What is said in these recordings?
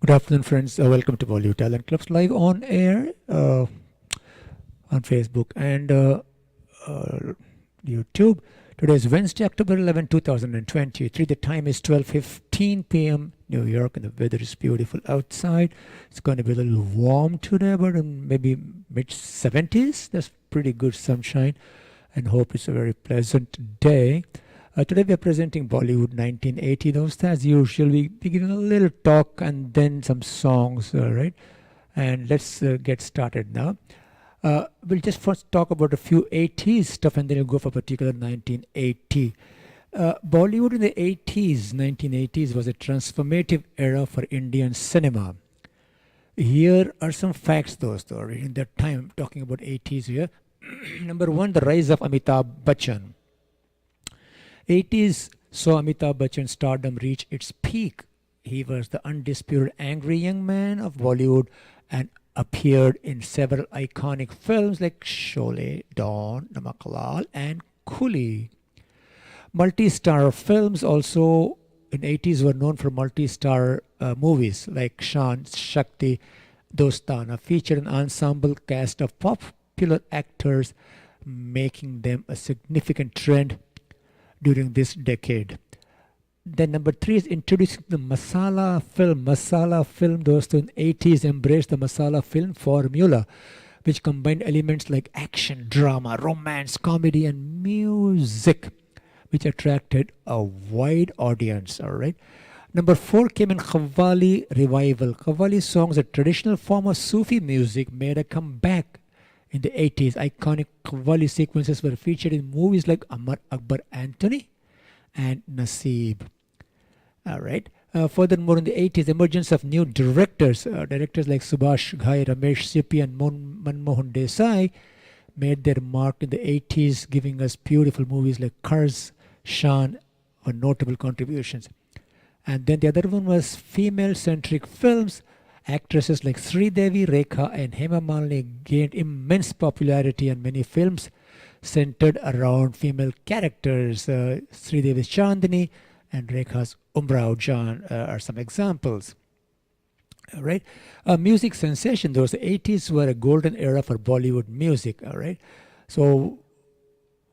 Good afternoon, friends. Welcome to Bollywood Talent Club's live on air on Facebook and uh, YouTube. Today is Wednesday, October 11, 2023. The time is 12:15 p.m. New York, and the weather is beautiful outside. It's going to be a little warm today, but in maybe mid 70s. That's pretty good sunshine, and hope it's a very pleasant day. Today we are presenting Bollywood 1980. Those as usual, we be giving a little talk and then some songs, right? And let's get started now. We'll just first talk about a few 80s stuff and then we'll go for particular 1980. Bollywood in the 80s, 1980s was a transformative era for Indian cinema. Here are some facts, though, in that time, talking about 80s here. Number one, the rise of Amitabh Bachchan. 80s saw Amitabh Bachchan's stardom reach its peak. He was the undisputed angry young man of Bollywood and appeared in several iconic films like Sholay, Dawn, Namak Lal and Coolie. Multi-star films also in 80s were known for multi-star movies like Shan, Shakti, Dostana, featured an ensemble cast of popular actors, making them a significant trend during this decade. Then number three is introducing the masala film. Masala film, those in 80s embraced the masala film formula, which combined elements like action, drama, romance, comedy, and music, which attracted a wide audience. All right. Number four came in Qawwali revival. Qawwali songs, a traditional form of Sufi music, made a comeback in the 80s. Iconic Qawwali sequences were featured in movies like Amar Akbar Anthony and Naseeb. All right. Furthermore, in the 80s, emergence of new directors, directors like Subhash Ghai, Ramesh Sippy, and Manmohan Desai, made their mark in the 80s, giving us beautiful movies like Qarz, Shan, or notable contributions. And then the other one was female-centric films. Actresses like Sridevi, Rekha, and Hema Malini gained immense popularity, and many films centered around female characters. Sridevi's Chandni and Rekha's Umrao Jan are some examples. All right. Music sensation. Those 80s were a golden era for Bollywood music. All right. So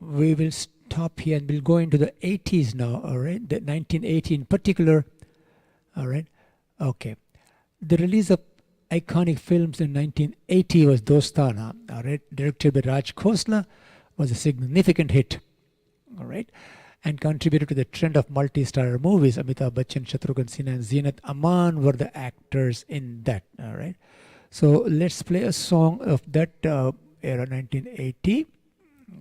we will stop here and we'll go into the 80s now. All right. The 1980 in particular. All right. Okay. The release of iconic films in 1980 was Dostana, all right, directed by Raj Khosla, was a significant hit, all right, and contributed to the trend of multi-star movies. Amitabh Bachchan, Shatrughan Sinha, and Zeenat Aman were the actors in that, all right. So let's play a song of that era, 1980.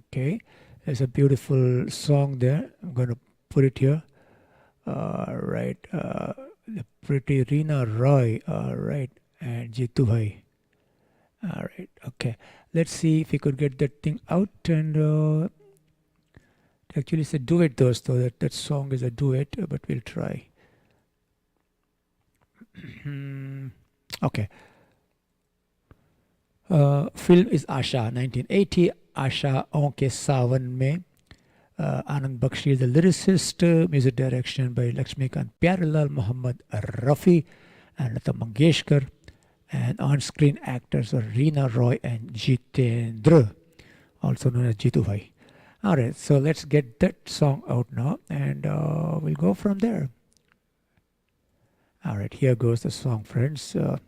Okay, there's a beautiful song there. I'm going to put it here. All right. The pretty Reena Roy, all right, and Jitu Bhai. All right, okay. Let's see if we could get that thing out. And actually, it's a duet, though. So that song is a duet, but we'll try. Okay. Film is Asha, 1980. Asha Onke Sawan Mein. Anand Bakshi is the lyricist, music direction by Lakshmikant Pyarelal, Muhammad Rafi, and Lata Mangeshkar. And on-screen actors are Reena Roy and Jitendra, also known as Jitu Bhai. Alright, so let's get that song out now, and we'll go from there. Alright, here goes the song, friends. Let's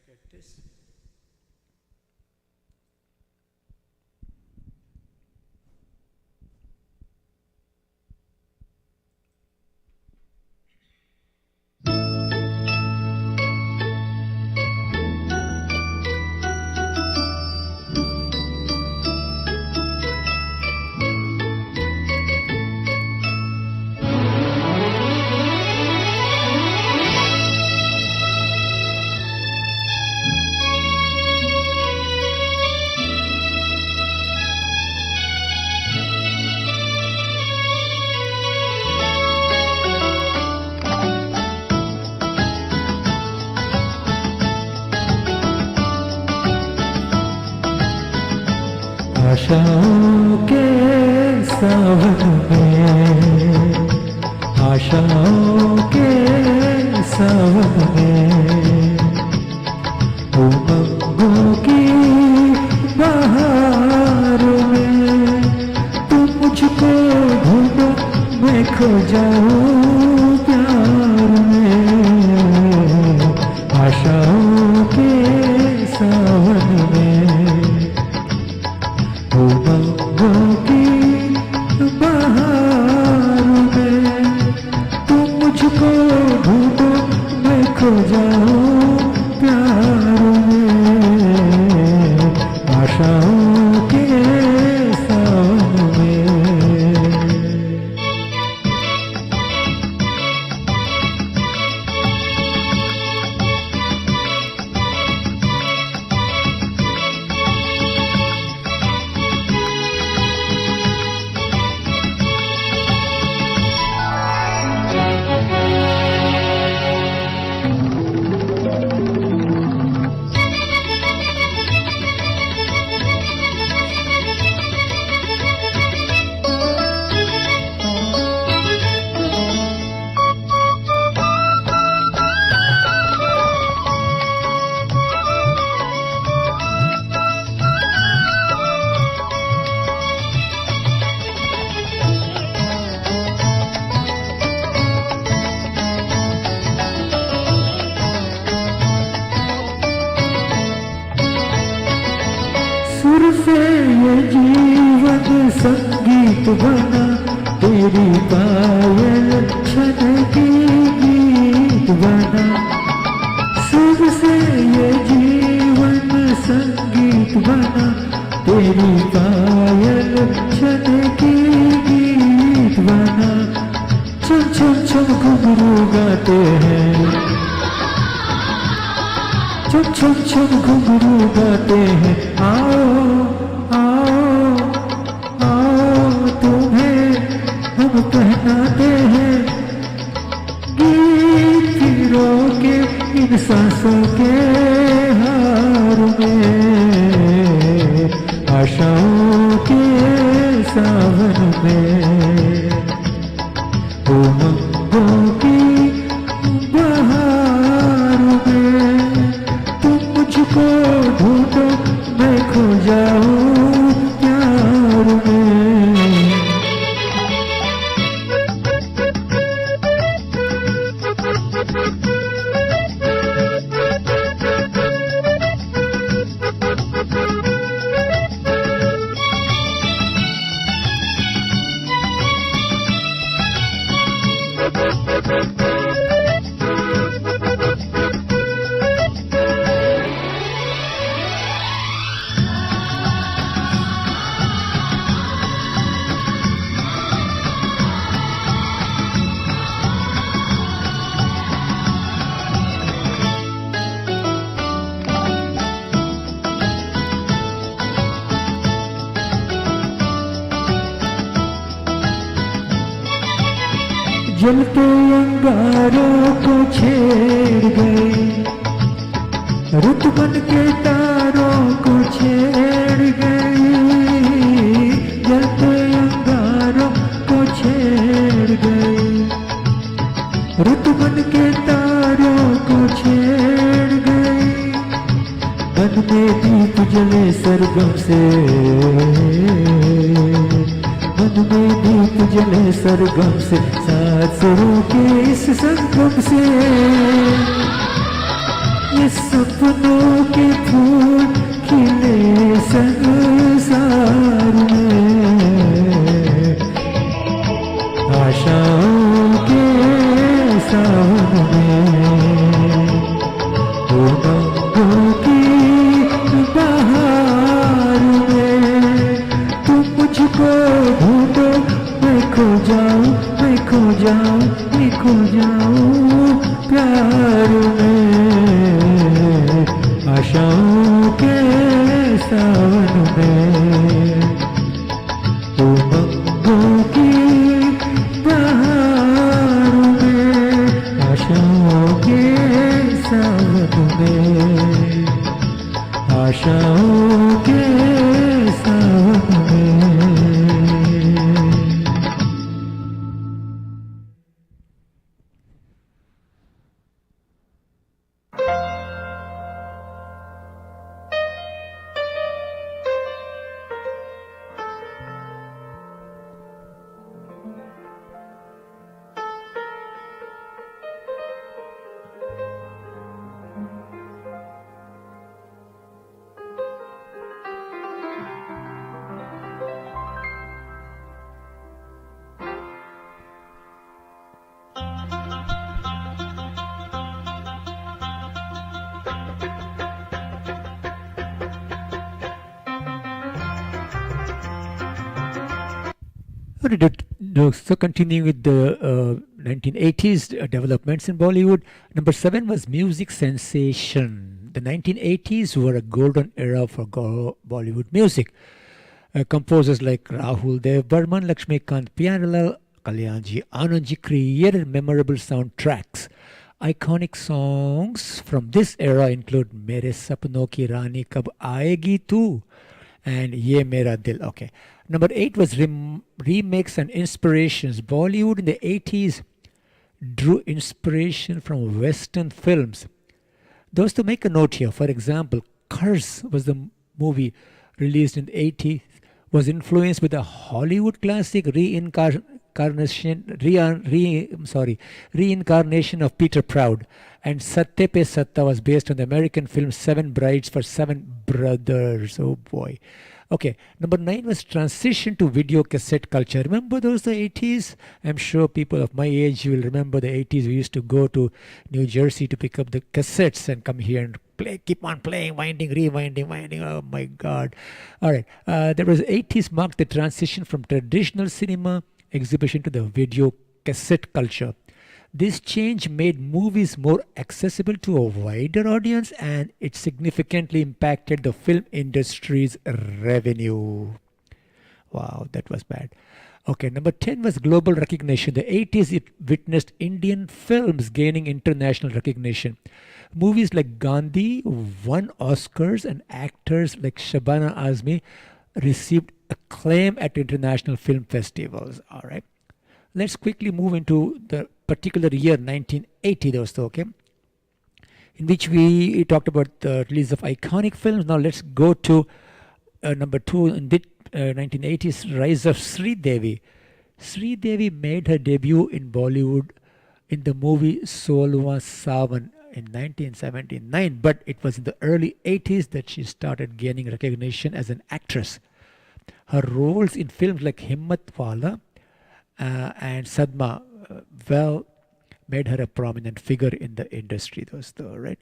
get this. आशाओं के सावन में, आशाओं के सावन में, उमंगों की बहार में, तुम मुझको ढूंढो मैं खो जाऊं प्यार में, आशाओं के सावन में, उमंगों की बहार में, तुम मुझको ढूंढो मैं खो जाऊं प्यार में, आशाओं के सावन में। सुर से ये जीवन संगीत बना, तेरी पायल छन की गीत बना। सुर से ये जीवन संगीत बना, तेरी पायल छन की गीत बना। छम छम छम घुंघरू गाते हैं, छम छम छम घुंघरू गाते हैं। आओ आओ आओ तुम्हें हम पहनाते हैं गीत फिरों के इन सांसों के हार में, आशाओं के सावन में, उमंगों की बहार में, तुम मुझको ढूंढो मैं खो जाऊं प्यार में। जलते अंगारों को छेड़ गए, रुत बन के तारों को छेड़ गए। जलते अंगारों को छेड़ गए, रुत बन के तारों को छेड़ गए। मन में दीप जले सरगम से, मन में दीप जले सरगम से, सात सुरों के इस संगम से। ये सपनों के फूल खिले संसार में, आशाओं के सावन में, उमंगों की बहार में, तुम मुझको ढूंढो मैं खो जाऊं, मैं खो जाऊं, मैं खो जाऊं प्यार में, आशाओं के सावन में, उमंगों की बहार में, आशाओं के सावन में, आशाओं के सावन Alright, so continuing with the 1980s developments in Bollywood, number seven was music sensation. The 1980s were a golden era for Bollywood music. Composers like Rahul Dev Burman, Lakshmikant Pyarelal, Kalyanji Anandji created memorable soundtracks. Iconic songs from this era include Mere Sapno Ki Rani Kab Aayegi Tu and Ye Mera Dil. Okay. Number eight was remakes and inspirations. Bollywood in the 80s drew inspiration from Western films. Those to make a note here, for example, Curse was the movie released in the 80s, was influenced with a Hollywood classic reincarnation of Peter Proud, and Satte Pe Satta was based on the American film Seven Brides for Seven Brothers. Oh boy. Okay, number nine was transition to video cassette culture. Remember those the 80s? I'm sure people of my age will remember the 80s. We used to go to New Jersey to pick up the cassettes and come here and play, keep on playing, winding, rewinding, winding. Oh my God! All right, there was 80s marked the transition from traditional cinema exhibition to the video cassette culture. This change made movies more accessible to a wider audience and it significantly impacted the film industry's revenue. Wow, that was bad. Okay, number 10 was global recognition. The 80s it witnessed Indian films gaining international recognition. Movies like Gandhi won Oscars and actors like Shabana Azmi received acclaim at international film festivals. All right. Let's quickly move into the particular year 1980 dosto, okay, in which we talked about the release of iconic films. Now let's go to number two in the 1980s, rise of Sri Devi. Sri Devi made her debut in Bollywood in the movie Solwa Savan in 1979, but it was in the early 80s that she started gaining recognition as an actress. Her roles in films like Himmat Wala and Sadma well made her a prominent figure in the industry, though, right?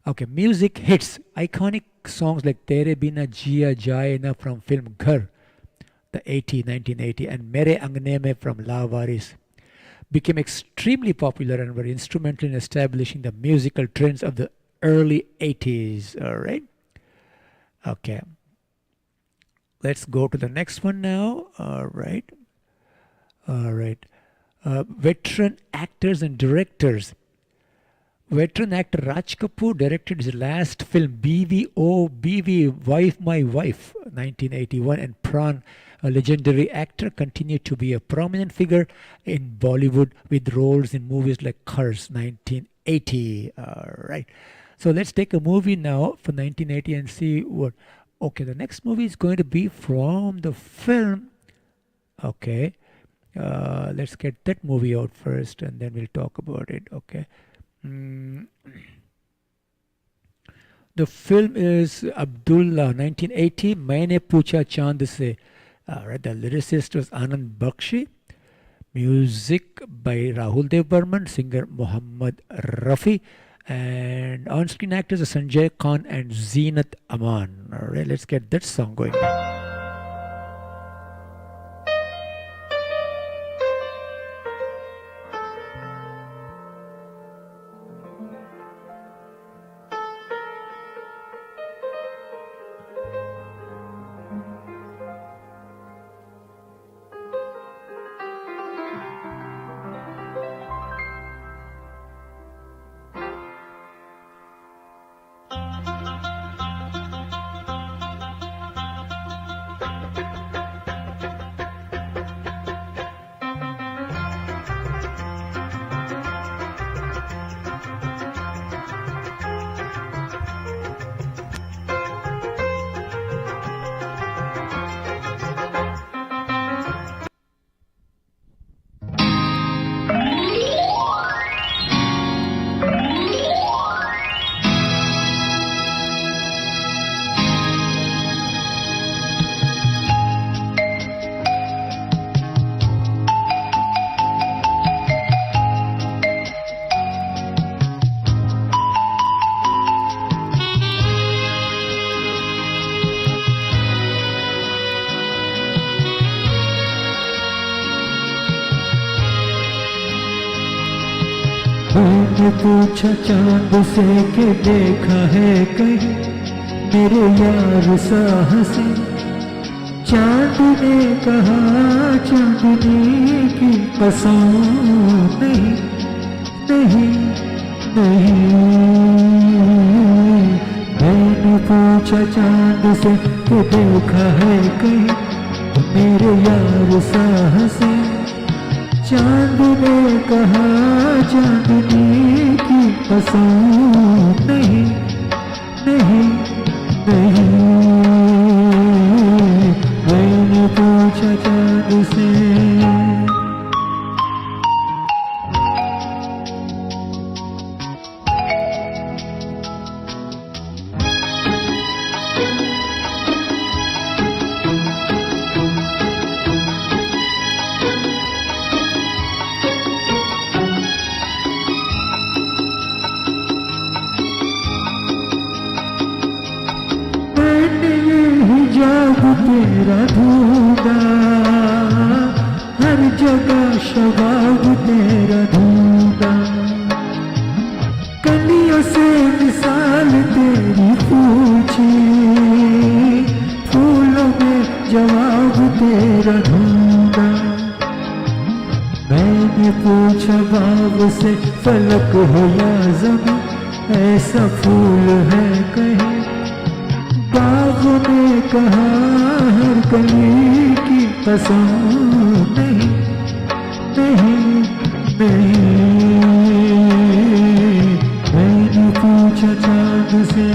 Okay, music hits. Iconic songs like Tere Bina Jia Jaye Na from film Ghar, the 1980, and Mere Angne Me from La Varis became extremely popular and were instrumental in establishing the musical trends of the early 80s, all right? Okay, let's go to the next one now, all right? All right. Veteran actors and directors. Veteran actor Raj Kapoor directed his last film BVO, BV, Wife My Wife, 1981, and Pran, a legendary actor, continued to be a prominent figure in Bollywood with roles in movies like Curse, 1980. All right. So let's take a movie now for 1980 and see what. Okay, the next movie is going to be from the film. Okay. Let's get that movie out first and then we'll talk about it. Okay. The film is Abdullah, 1980. Maine Pucha Chand Se. Right, the lyricist was Anand Bakshi. Music by Rahul Dev Burman, singer Muhammad Rafi, and on-screen actors are Sanjay Khan and Zeenat Aman. All right, let's get that song going. मैंने पूछा चांद से कि देखा है कहीं मेरे यार सा हंसी। चांद ने कहा चांदनी की कसम नहीं नहीं नहीं। मैंने पूछा चांद से कि देखा है कहीं मेरे यार सा हंसी। चांद ने कहा चांदनी की कसम नहीं नहीं नहीं। मैंने पूछा चांद से। जब तेरा ढूंढा हर जगह शबाब तेरा ढूंढा। कलियों से मिसाल तेरी पूछी फूलों में जवाब तेरा ढूंढा। मैंने पूछा बाग से फलक हो या ज़मीं ऐसा फूल है कहीं। बाग ने कहा हर कली की कसम नहीं नहीं नहीं। मैंने पूछा चांद से।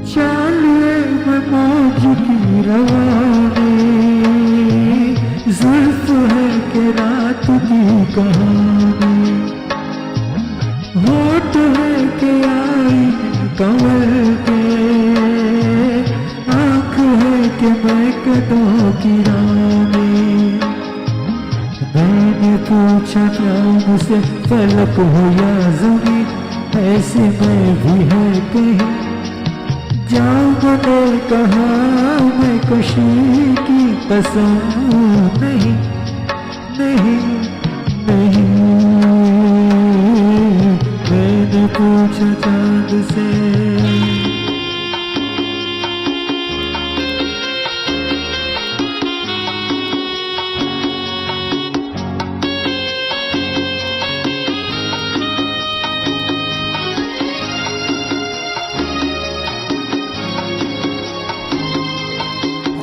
चाले में मौज की रवानी जुल्फ है कि रात की कहानी। होठ है कि आई कमल के आँख है कि मैं कदों की रानी। मैंने पूछा चांद से फलक हो या ज़मीं ऐसे में भी है कहीं। चांद ने कहा मैं कशी की कसम नहीं नहीं नहीं। मैंने पूछा चांद से।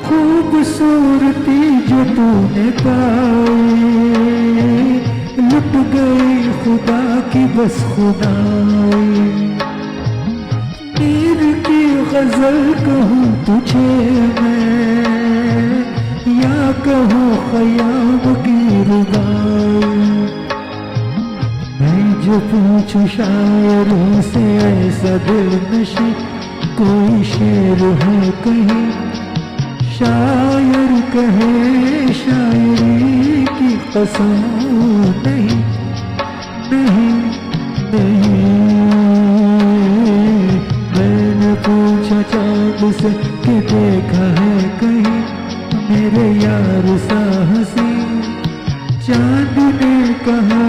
खूबसूरती जो तूने पाई लुट गई खुदा की बस खुदाई। मीर की गजल कहूँ तुझे मैं या कहूँ ख़याम की रुबाई। मैं जो पूछूं शायरों से ऐसा दिल नशी कोई शेर है कहीं। शायर कहे शायरी की कसम नहीं नहीं नहीं। मैंने पूछा चांद से कि देखा है कहीं मेरे यार सा हंसी। चांद ने कहा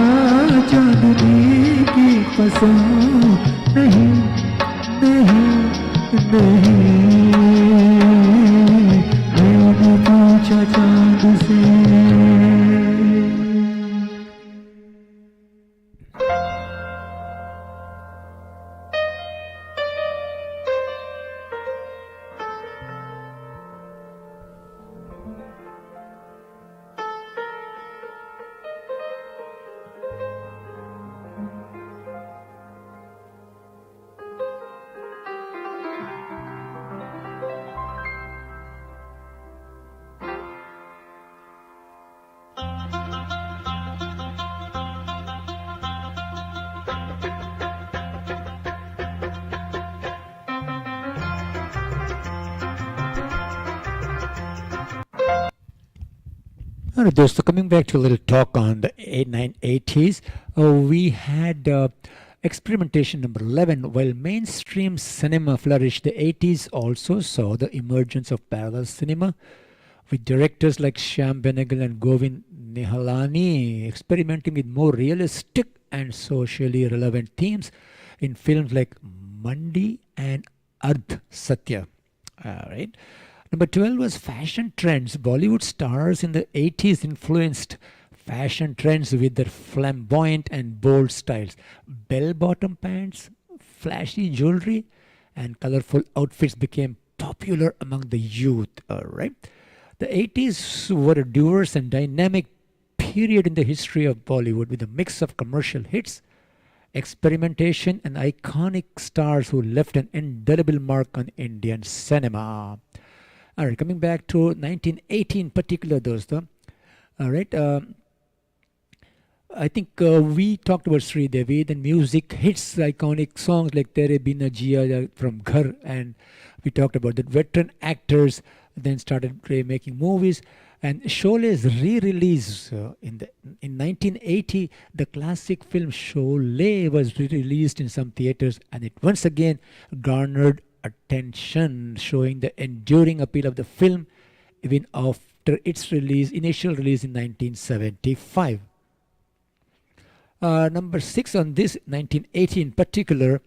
चांदनी की कसम नहीं नहीं नहीं। पूछा चांद से। All right, so coming back to a little talk on the 1980s, we had experimentation number 11. While mainstream cinema flourished, the 80s also saw the emergence of parallel cinema with directors like Shyam Benegal and Govind Nihalani experimenting with more realistic and socially relevant themes in films like Mandi and Ardh Satya. All right. Number 12 was fashion trends. Bollywood stars in the 80s influenced fashion trends with their flamboyant and bold styles. Bell bottom pants, flashy jewelry, and colorful outfits became popular among the youth. All right. The 80s were a diverse and dynamic period in the history of Bollywood with a mix of commercial hits, experimentation, and iconic stars who left an indelible mark on Indian cinema. All right, coming back to 1980 in particular, dosto. All right, I think we talked about Sri Devi. Then music hits iconic songs like Tere Bina Jia from Ghar, and we talked about that. Veteran actors then started making movies. And Shole's re-release in 1980, the classic film Sholay was re-released in some theaters, and it once again garnered attention, showing the enduring appeal of the film even after its initial release in 1975. Number 6 on this 1980 in particular,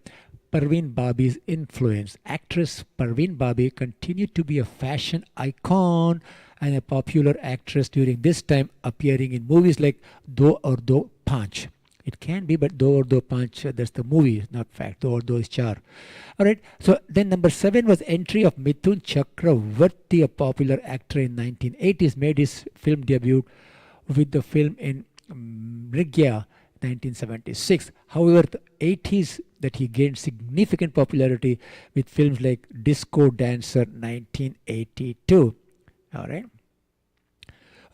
Parveen Babi's influence. Actress Parveen Babi continued to be a fashion icon and a popular actress during this time, appearing in movies like Do or Do Panch. It can be, but Do or Do Panch, that's the movie, not fact. Do or Do is Char. Alright, so then number 7 was entry of Mithun Chakravarti, a popular actor in 1980s, made his film debut with the film in Mrigya, 1976. However, the 80s that he gained significant popularity with films like Disco Dancer, 1982. All right.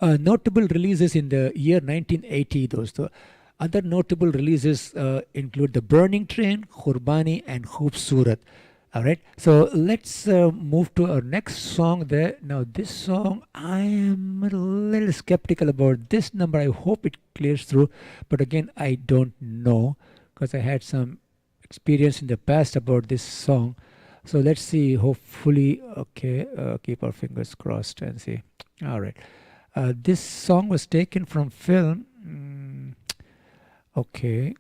Notable releases in the year 1980, dosto. Other notable releases include The Burning Train, Qurbani, and Khoobsurat. All right. So let's move to our next song there. Now, this song, I am a little skeptical about this number. I hope it clears through. But again, I don't know because I had some experience in the past about this song. So let's see. Hopefully, okay, keep our fingers crossed and see. All right. This song was taken from film. Okay.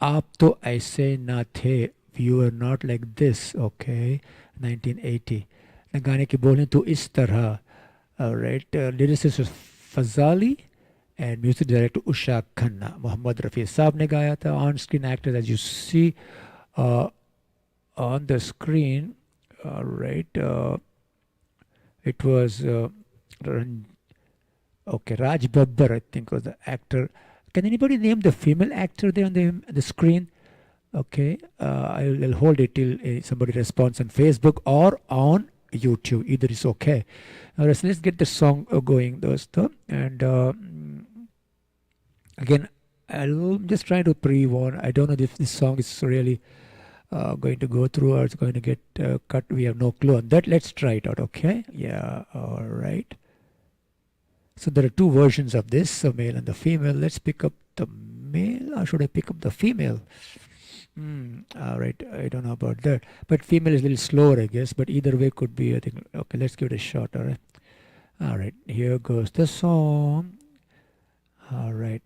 Aap to aise na the, you were not like this. Okay. 1980. The गाने की बोलें तो इस तरह. All right. Lyricist was Fazali and music director Usha Khanna. Muhammad Rafi Saab ne gaya tha. On-screen actors, as you see on the screen. All right. It was Raj Babbar, I think, was the actor. Can anybody name the female actor there on the screen? Okay, I'll hold it till somebody responds on Facebook or on YouTube. Either is okay. All right, so let's get the song going, dosto. And again, I'm just trying to pre-warn. I don't know if this song is really going to go through or it's going to get cut. We have no clue on that. Let's try it out, okay? Yeah, all right. So there are two versions of this, the male and the female. Let's pick up the male, or should I pick up the female? All right, I don't know about that. But female is a little slower, I guess. But either way could be, I think. Okay, let's give it a shot, all right? All right, here goes the song. All right.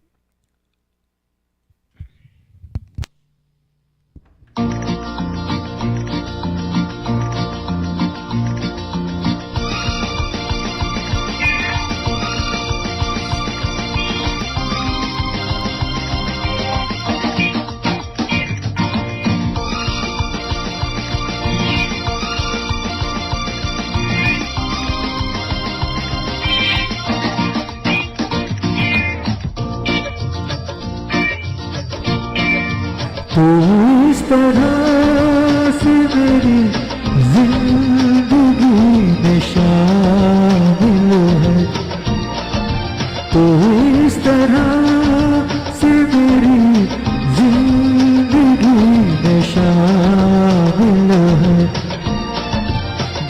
तो इस तरह से मेरी जिंदगी में शामिल है, तो इस तरह से मेरी जिंदगी में शामिल है,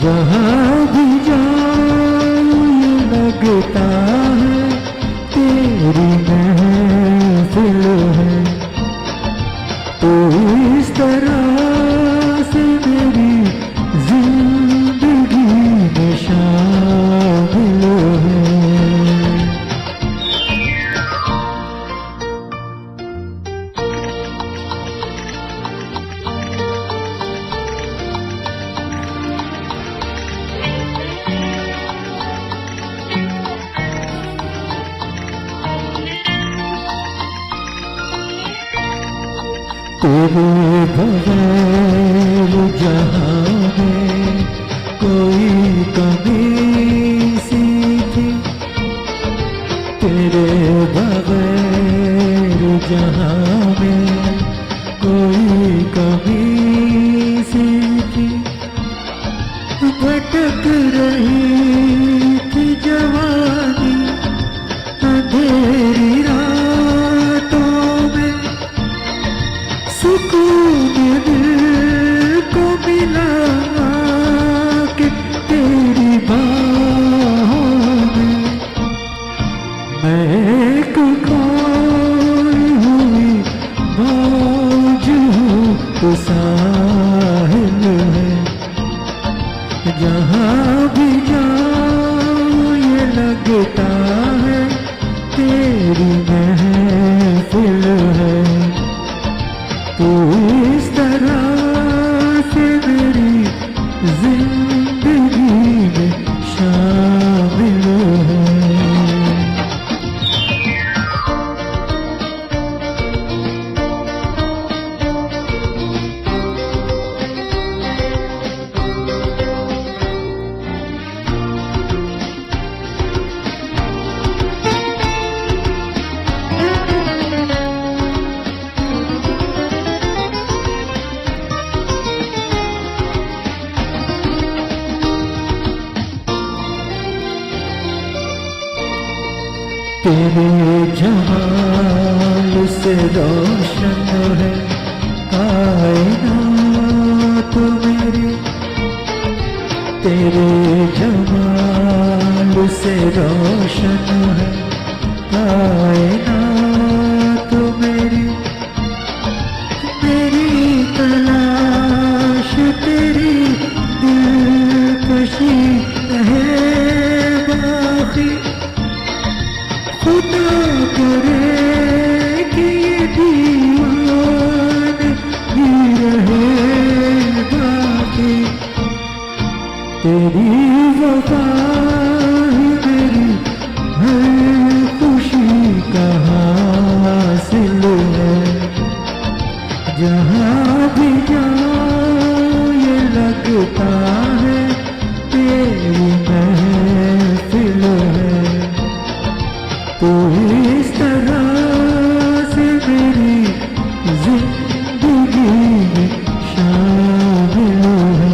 जहाँ भी जाऊँ ये लगता है तेरी महफिल है। तो इस तरह से मेरी जिंदगी में शामिल है। तेरे बगैर जहाँ में कोई कमी सी थी, तेरे बगैर जहाँ में कोई कमी सी थी। भटक रही थी जवानी अंधेरी रातों में, सुकून दिल को मिला के तेरी बाहों में। मैं एक खोई हुई मौज हूँ, तो साहिल है। जहाँ भी जाऊँ ये लगता है तेरी महफिल है। तो इस तरह से मेरी जिंदगी में शामिल है। तेरे जमाल से रोशन है कायनात मेरी, तेरे जमाल से रोशन है कायनात मेरी। मेरी तलाश तेरी दिलकशी है बाकी, खुदा करे कि ये दीवाने ही रहे बाकी। तेरी वफा ही मेरी हर खुशी का हासिल है। जहाँ भी जाऊँ ये लगता है तेरी महफिल है। तो इस तरह से मेरी जिंदगी में शामिल है।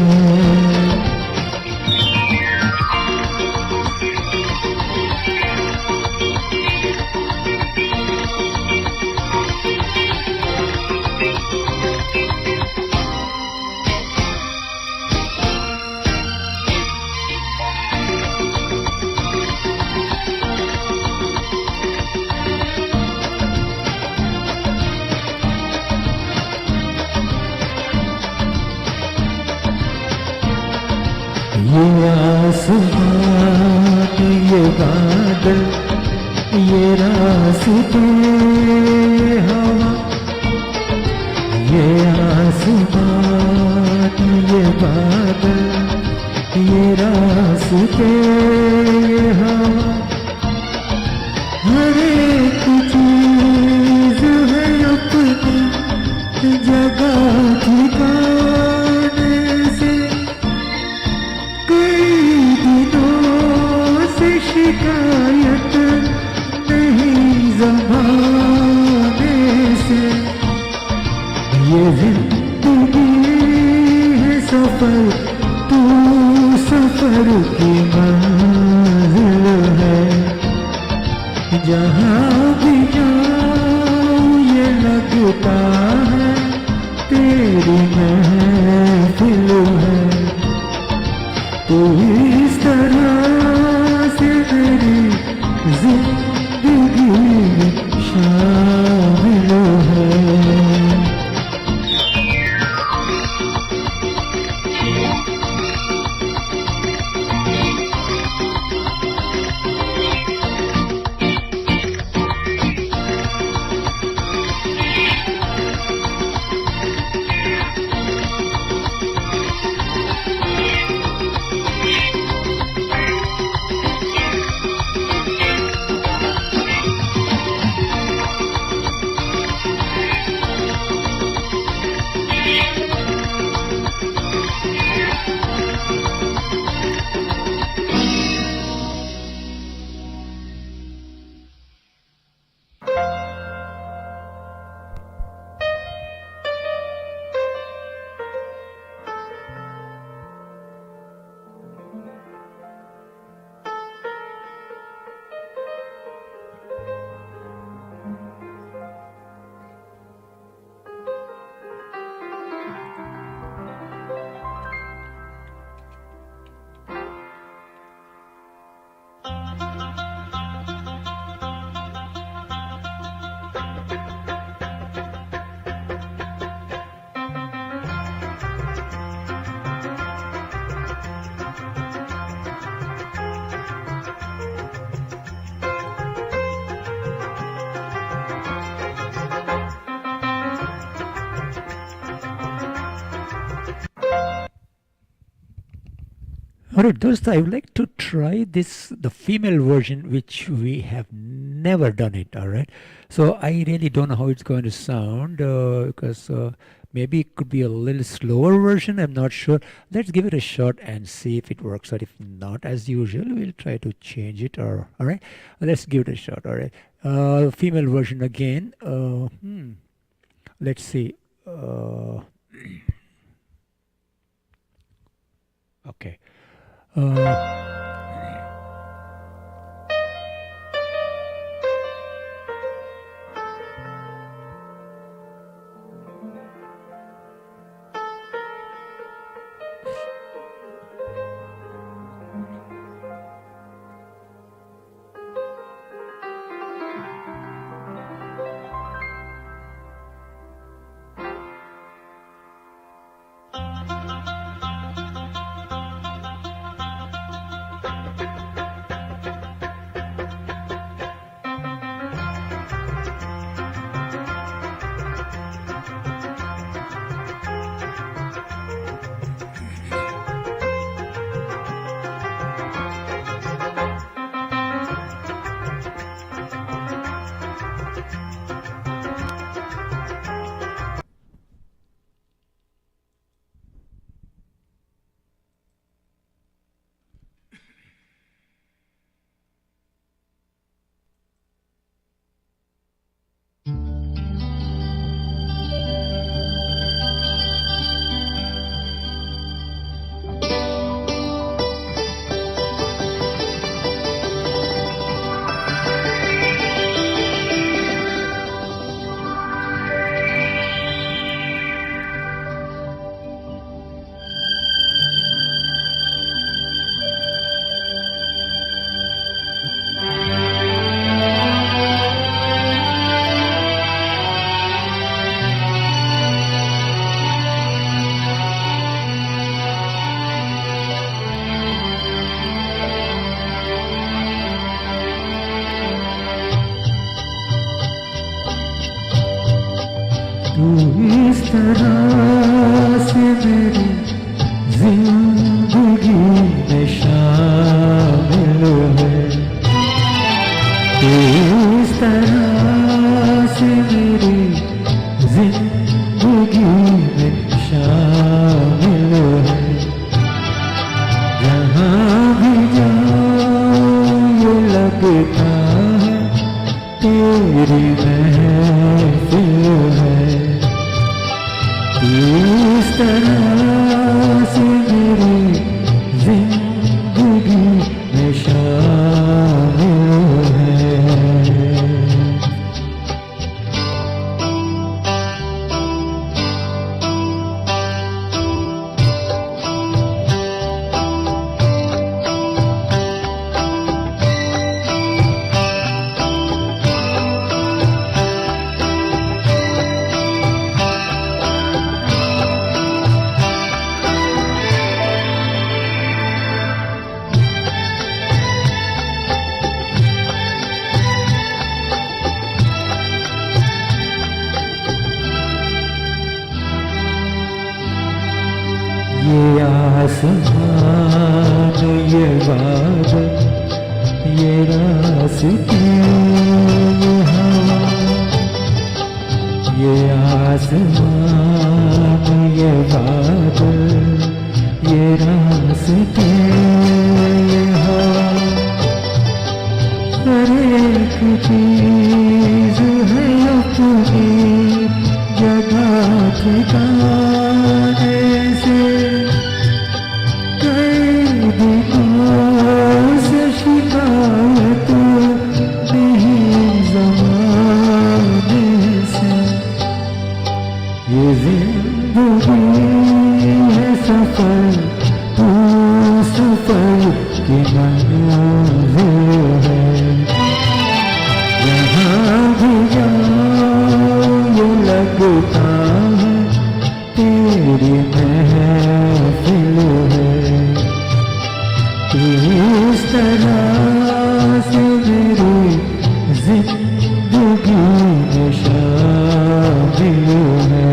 ये आसमान ये बादल ये रास्ते हवा, ये आसमान ये बादल ये रास्ते हवा। हर एक चीज है अपनी जगह ठिकाने से। कई दिनों से शिकायत नहीं ज़माने से। ये जिंदगी है सफर, तू सफर की मंजिल है। जहाँ भी जाऊँ ये लगता है तेरी महफिल है। तो इस तरह से मेरी जिंदगी में शामिल है। Alright, dost, I would like to try this, the female version, which we have never done it. Alright, so I really don't know how it's going to sound because maybe it could be a little slower version. I'm not sure. Let's give it a shot and see if it works out. If not, as usual, we'll try to change it. Or alright, let's give it a shot. Alright, female version again. Let's see. Okay. तू इस तरह से मेरी जिंदगी में शामिल है, तू इस तरह से मेरी जिंदगी में शामिल है। जहाँ भी जाऊँ ये लगता है तेरी महफिल है। इस तरह से मेरी जिंदगी में शामिल है। आसमान ये बादल ये रास्ते ये हवा, ये आसमान ये बादल ये रास्ते ये हवा, हर एक चीज है अपनी जगह ठिकाने से, कई दिनों से शिकायत नहीं ज़माने से। ये जिंदगी है सफर, तू सफर की मंजिल है, यहाँ भी जाओ ये लगता है तेरी महफिल है, इस तरह से मेरी जिंदगी में शामिल है।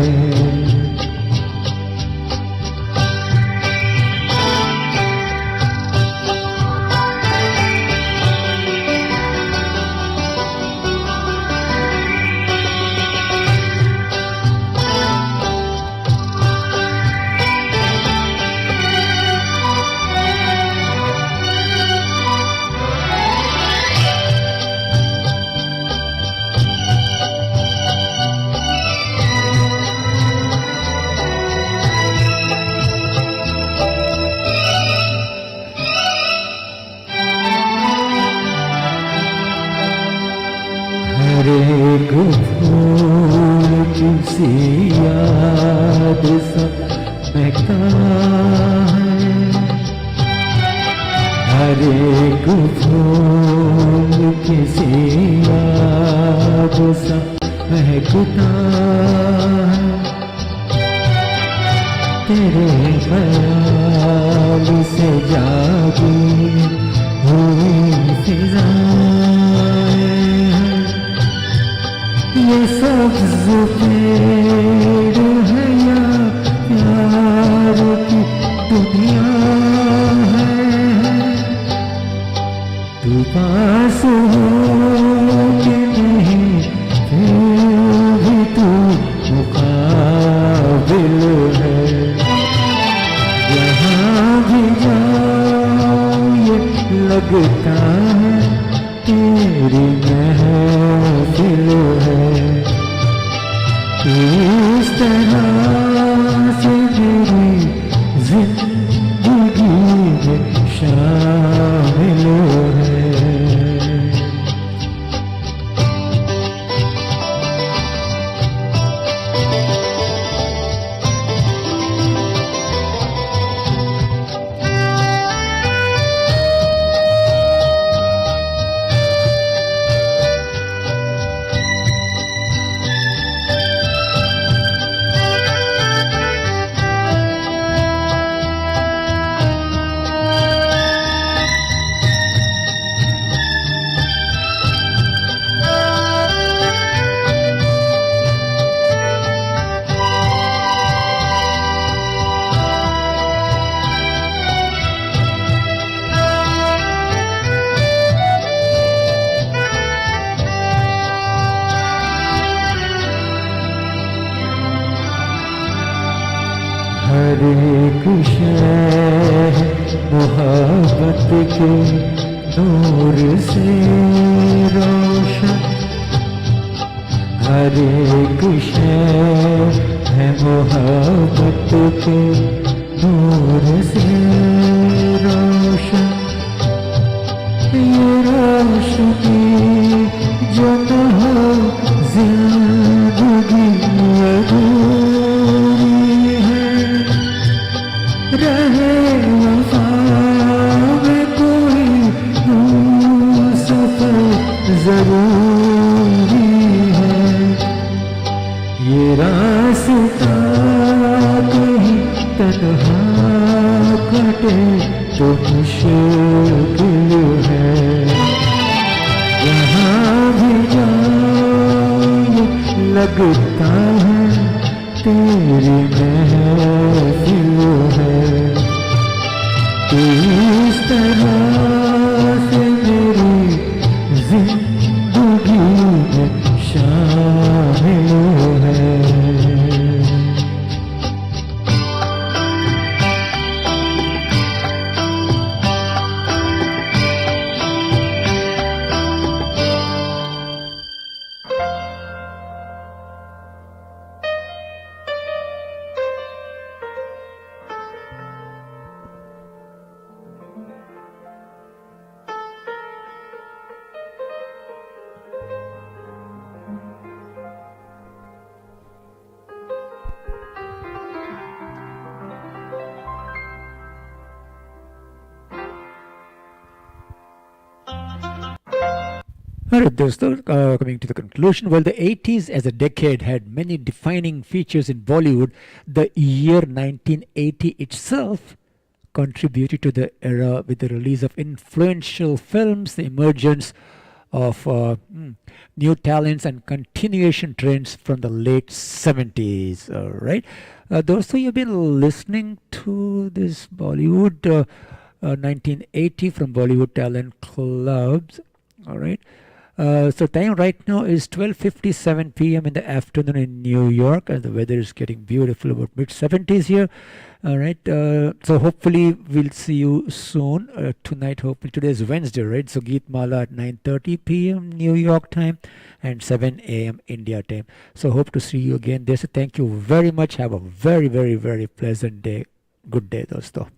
हर एक फूल किसी याद समेटता है, हर एक फूल किसी याद समेटता है, तेरे ख्याल से जागी हुई फिजाएं, ये सब्ज़ पेड़ है या प्यार की दुनिया है, तू पास हो कि नहीं फिर भी तू मुकाबिल है, यहाँ भी जाओ ये लगता है तेरी महफिल है, इस तरह से मेरी जिंदगी में शामिल है। हर एक शय मोहब्बत के नूर से रोशन, हर एक शय है मोहब्बत के नूर से रोशन, ये रोशनी जो न हो जिंदगी अधूरी है, रहे वफा में कोई सफर जरूरी है, ये रास्ता कहीं तन्हा कटे तो मुश्किल है, यहाँ भी जाओ लगता है तेरी महफिल है, तरह से मेरी जिंदगी में शामिल है। Alright, dosto, coming to the conclusion, well, the 80s as a decade had many defining features in Bollywood. The year 1980 itself contributed to the era with the release of influential films, the emergence of new talents, and continuation trends from the late 70s. All right. Dosto, you've been listening to this Bollywood 1980 from Bollywood Talent Clubs. All right. So time right now is 12:57 p.m. in the afternoon in New York, and the weather is getting beautiful, about mid 70s here. All right. So hopefully we'll see you soon tonight. Hopefully today is Wednesday, right? So Geet Mala at 9:30 p.m. New York time and 7 a.m. India time. So hope to see you again there. So thank you very much. Have a very, very, very pleasant day. Good day, dosto.